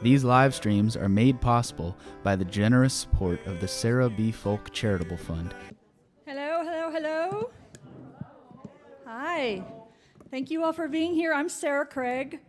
These live streams are made possible by the generous support of the Sarah B. Folk Charitable Fund. Hello, hello, hello. Hi. Thank you all for being here. I'm Sarah Craig.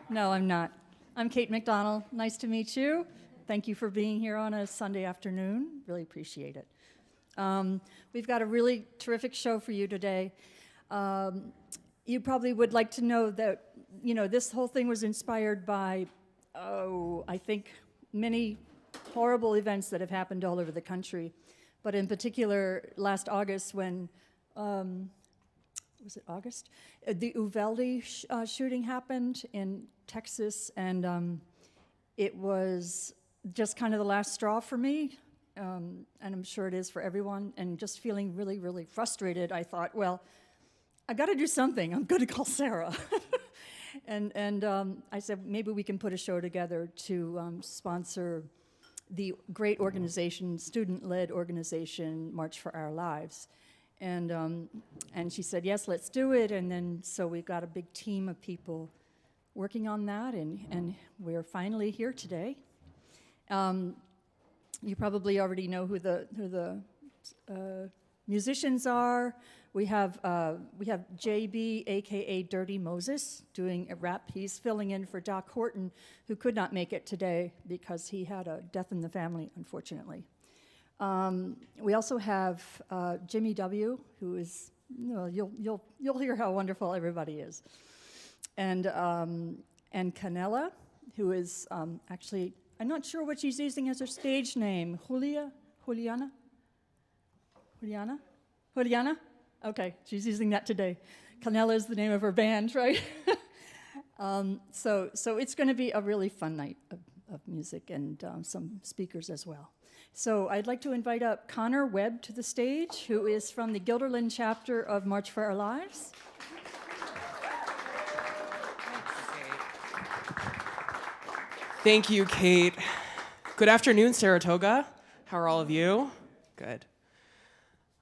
No, I'm not. I'm Kate McDonald. Nice to meet you. Thank you for being here on a Sunday afternoon. Really appreciate it. We've got a really terrific show for you today. You probably would like to know that, this whole thing was inspired by, I think many horrible events that have happened all over the country. But in particular, last August when, was it August? The Uvalde shooting happened in Texas, and it was just kind of the last straw for me, and I'm sure it is for everyone, and just feeling really, really frustrated, I thought, well, I got to do something. I'm going to call Sarah. And I said, maybe we can put a show together to sponsor the great organization, student-led organization, March for Our Lives. And she said, yes, let's do it. And then so we've got a big team of people working on that, and we're finally here today. You probably already know who the musicians are. We have JB, aka Dirty Moses, doing a rap. He's filling in for Doc Horton, who could not make it today because he had a death in the family, unfortunately. We also have Jimi W, who is, you'll hear how wonderful everybody is, and Canella, who is actually, I'm not sure what she's using as her stage name. Juliana. Okay, she's using that today. Canella is the name of her band, right? So it's going to be a really fun night of music and some speakers as well. So I'd like to invite up Connor Webb to the stage, who is from the Guilderland chapter of March for Our Lives. Thank you, Kate. Good afternoon, Saratoga. How are all of you? Good.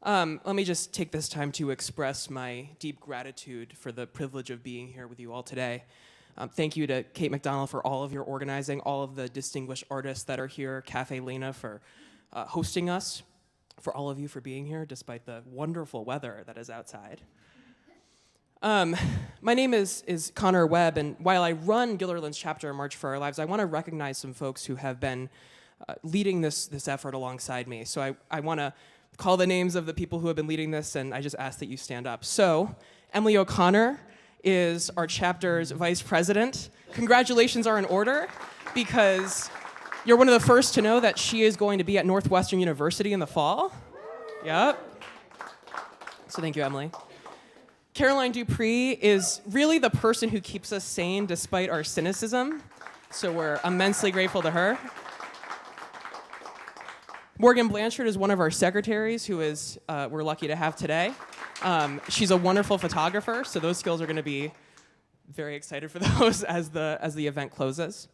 Let me just take this time to express my deep gratitude for the privilege of being here with you all today. Thank you to Kate McDonald for all of your organizing, all of the distinguished artists that are here, Caffe Lena for hosting us, for all of you for being here despite the wonderful weather that is outside. My name is Connor Webb, and while I run Guilderland's chapter of March for Our Lives, I want to recognize some folks who have been leading this effort alongside me. So I want to call the names of the people who have been leading this, and I just ask that you stand up. So, Emily O'Connor is our chapter's vice president. Congratulations are in order, because you're one of the first to know that she is going to be at Northwestern University in the fall. Yep. So thank you, Emily. Caroline Dupree is really the person who keeps us sane despite our cynicism, so we're immensely grateful to her. Morgan Blanchard is one of our secretaries who is we're lucky to have today. She's a wonderful photographer, so those skills are going to be very excited for those as the event closes.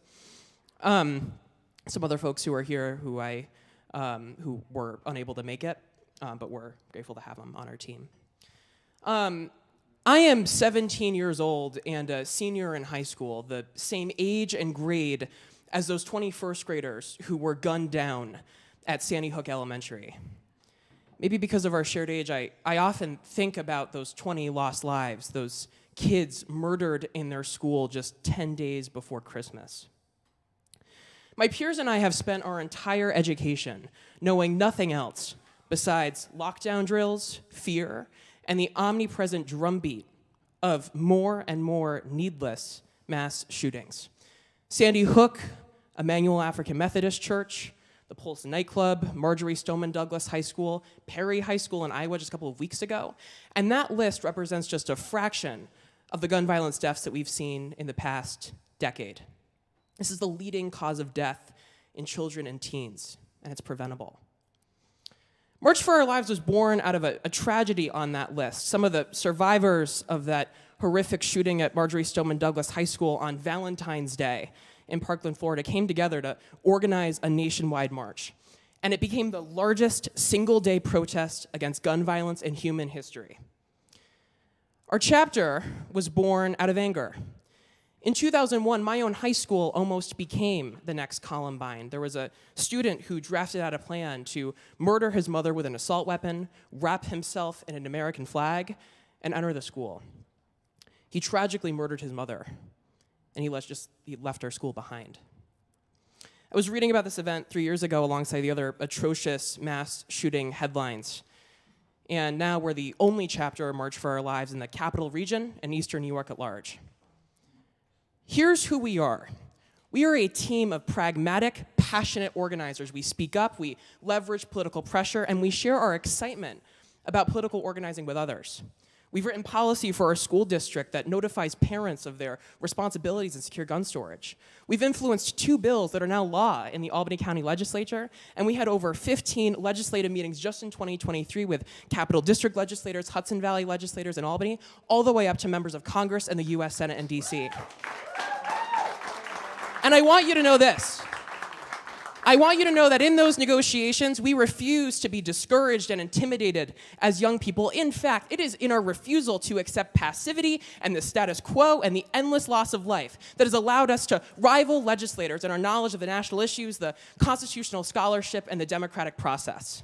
Some other folks who are here who were unable to make it, but we're grateful to have them on our team. I am 17 years old and a senior in high school, the same age and grade as those 21st graders who were gunned down at Sandy Hook Elementary. Maybe because of our shared age, I often think about those 20 lost lives, those kids murdered in their school just 10 days before Christmas. My peers and I have spent our entire education knowing nothing else besides lockdown drills, fear, and the omnipresent drumbeat of more and more needless mass shootings. Sandy Hook, Emmanuel African Methodist Church, the Pulse nightclub, Marjorie Stoneman Douglas High School, Perry High School in Iowa just a couple of weeks ago. And that list represents just a fraction of the gun violence deaths that we've seen in the past decade. This is the leading cause of death in children and teens, and it's preventable. March for Our Lives was born out of a tragedy on that list. Some of the survivors of that horrific shooting at Marjorie Stoneman Douglas High School on Valentine's Day in Parkland, Florida, came together to organize a nationwide march. And it became the largest single-day protest against gun violence in human history. Our chapter was born out of anger. In 2001, my own high school almost became the next Columbine. There was a student who drafted out a plan to murder his mother with an assault weapon, wrap himself in an American flag, and enter the school. He tragically murdered his mother, and he left our school behind. I was reading about this event 3 years ago alongside the other atrocious mass shooting headlines. And now we're the only chapter of March for Our Lives in the Capital Region and Eastern New York at large. Here's who we are. We are a team of pragmatic, passionate organizers. We speak up, we leverage political pressure, and we share our excitement about political organizing with others. We've written policy for our school district that notifies parents of their responsibilities in secure gun storage. We've influenced 2 bills that are now law in the Albany County Legislature, and we had over 15 legislative meetings just in 2023 with Capital District legislators, Hudson Valley legislators in Albany, all the way up to members of Congress and the US Senate and DC. And I want you to know this. I want you to know that in those negotiations, we refuse to be discouraged and intimidated as young people. In fact, it is in our refusal to accept passivity and the status quo and the endless loss of life that has allowed us to rival legislators in our knowledge of the national issues, the constitutional scholarship, and the democratic process.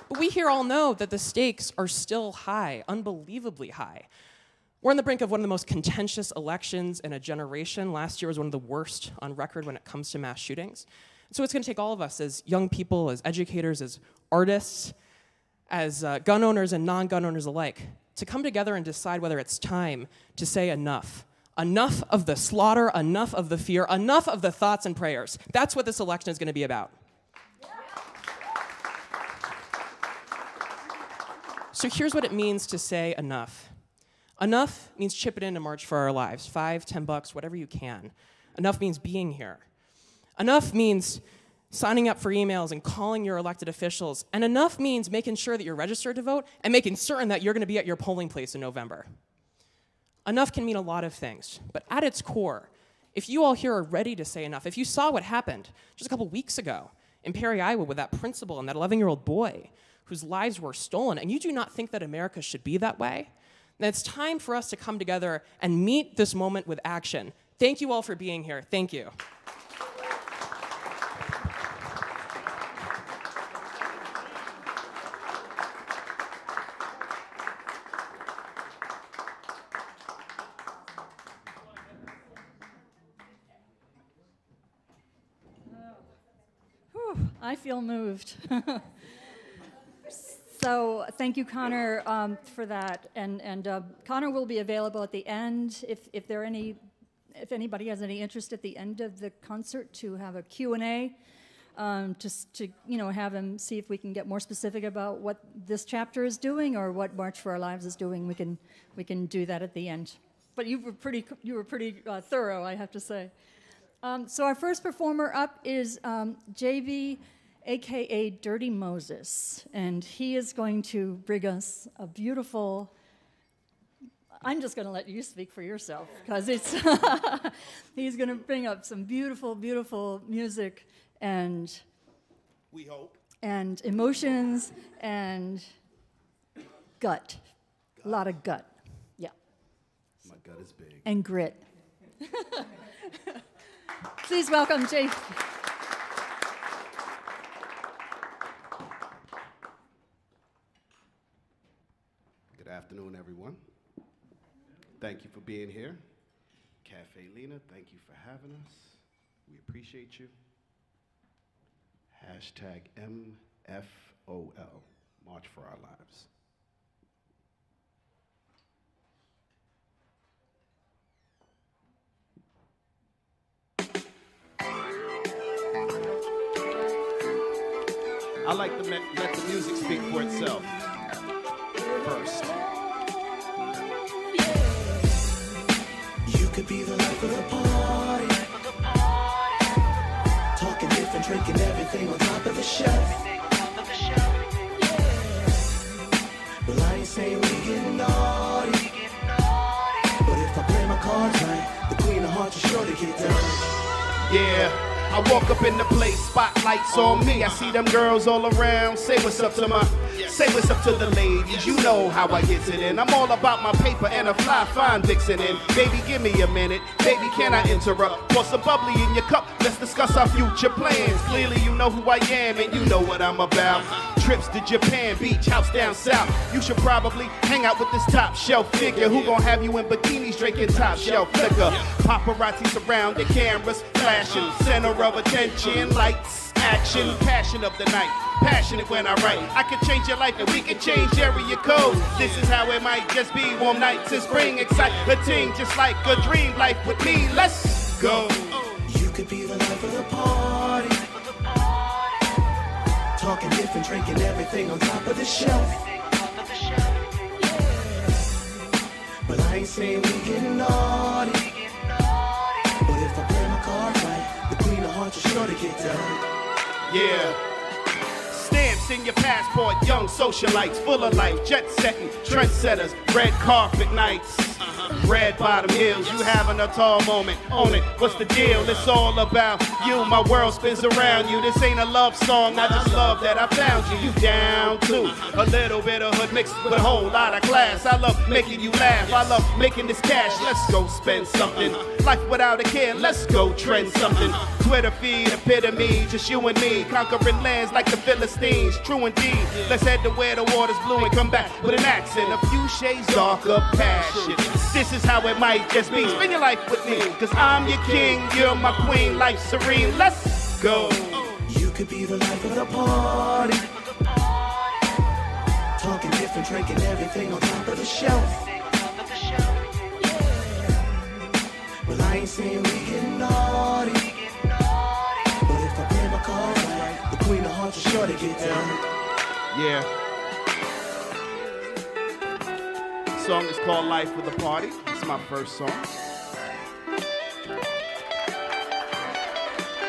But we here all know that the stakes are still high, unbelievably high. We're on the brink of one of the most contentious elections in a generation. Last year was one of the worst on record when it comes to mass shootings. So it's going to take all of us as young people, as educators, as artists, as gun owners and non-gun owners alike, to come together and decide whether it's time to say enough. Enough of the slaughter, enough of the fear, enough of the thoughts and prayers. That's what this election is going to be about. So here's what it means to say enough. Enough means chip it in to March for Our Lives, $5, $10, whatever you can. Enough means being here. Enough means signing up for emails and calling your elected officials. And enough means making sure that you're registered to vote and making certain that you're going to be at your polling place in November. Enough can mean a lot of things, but at its core, if you all here are ready to say enough, if you saw what happened just a couple weeks ago in Perry, Iowa with that principal and that 11-year-old boy whose lives were stolen, and you do not think that America should be that way, then it's time for us to come together and meet this moment with action. Thank you all for being here. Thank you. I feel moved. So thank you, Connor, for that. And Connor will be available at the end if anybody has any interest at the end of the concert to have a Q&A, just to have him see if we can get more specific about what this chapter is doing or what March for Our Lives is doing. We can do that at the end. But you were pretty thorough, I have to say. So our first performer up is JV, aka Dirty Moses, and he is going to bring us a beautiful. I'm just going to let you speak for yourself because it's. He's going to bring up some beautiful, beautiful music and. We hope. And emotions and gut. A lot of gut. Yeah. My gut is big. And grit. Please welcome Jay. Good afternoon, everyone. Thank you for being here. Caffe Lena, thank you for having us. We appreciate you. Hashtag MFOL, March for Our Lives. I like to let the music speak for itself first. You could be the life of the party. Talking different, drinking everything on top of the shelf. Well, I ain't saying we getting naughty. But if I play my cards right, the queen of hearts is sure to get down. Yeah, I walk up in the place, spotlights on me. I see them girls all around. Say what's up to the ladies. You know how I get it in. I'm all about my paper and a fine vixen in. Baby, give me a minute. Baby, can I interrupt? Pour some bubbly in your cup. Let's discuss our future plans. Clearly, you know who I am and you know what I'm about. Trips to Japan, beach, house down south. You should probably hang out with this top shelf figure who gon' have you in bikinis drinking top shelf liquor. Paparazzi surround the cameras, flashing, center of attention, lights, action, passion of the night. Passionate when I write. I can change your life and we can change area codes. This is how it might just be. Warm nights in spring, exciting, just like a dream life with me. Let's go. You could be the life of the party. Talking different, drinking everything on top of the shelf. But I ain't saying we getting naughty. But if I play my cards right, the queen of hearts is sure to get done. Yeah. Stamps in your passport, young socialites, full of life, jet setting, trendsetters, red carpet nights. Red bottom heels, you having a tall moment, own it, what's the deal? It's all about you, my world spins around you. This ain't a love song, I just love that I found you. You down too, a little bit of hood mixed with a whole lot of class. I love making you laugh, I love making this cash. Let's go spend something, life without a care, let's go trend something. Twitter feed, epitome, just you and me, conquering lands like the Philistines, true indeed. Let's head to where the water's blue and come back with an accent, a few shades darker passion. This is how it might just be. Spend your life with me, cause I'm your king, you're my queen, life serene. Let's go. You could be the life of the party. Talking different, drinking everything on top of the shelf. Well, I ain't saying we getting naughty. But if I play my cards right, the queen of hearts is sure to get done. Yeah. The song is called Life of the Party. It's my first song.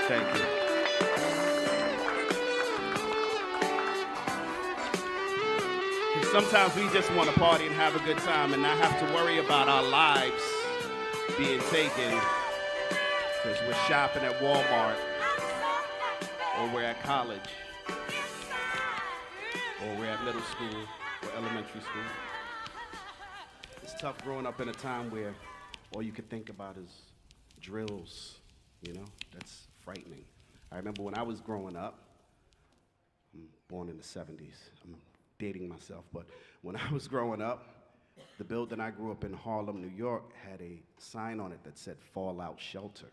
Thank you. And sometimes we just want to party and have a good time and not have to worry about our lives being taken because we're shopping at Walmart or we're at college or we're at middle school or elementary school. It's tough growing up in a time where all you could think about is drills, you know? That's frightening. I remember when I was growing up, I'm born in the 70s, I'm dating myself, but when I was growing up, the building I grew up in, Harlem, New York, had a sign on it that said Fallout Shelter.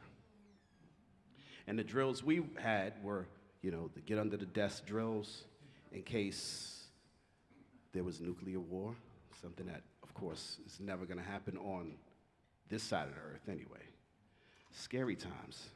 And the drills we had were, you know, the get under the desk drills in case there was nuclear war, something that, of course, is never gonna happen on this side of the earth anyway. Scary times.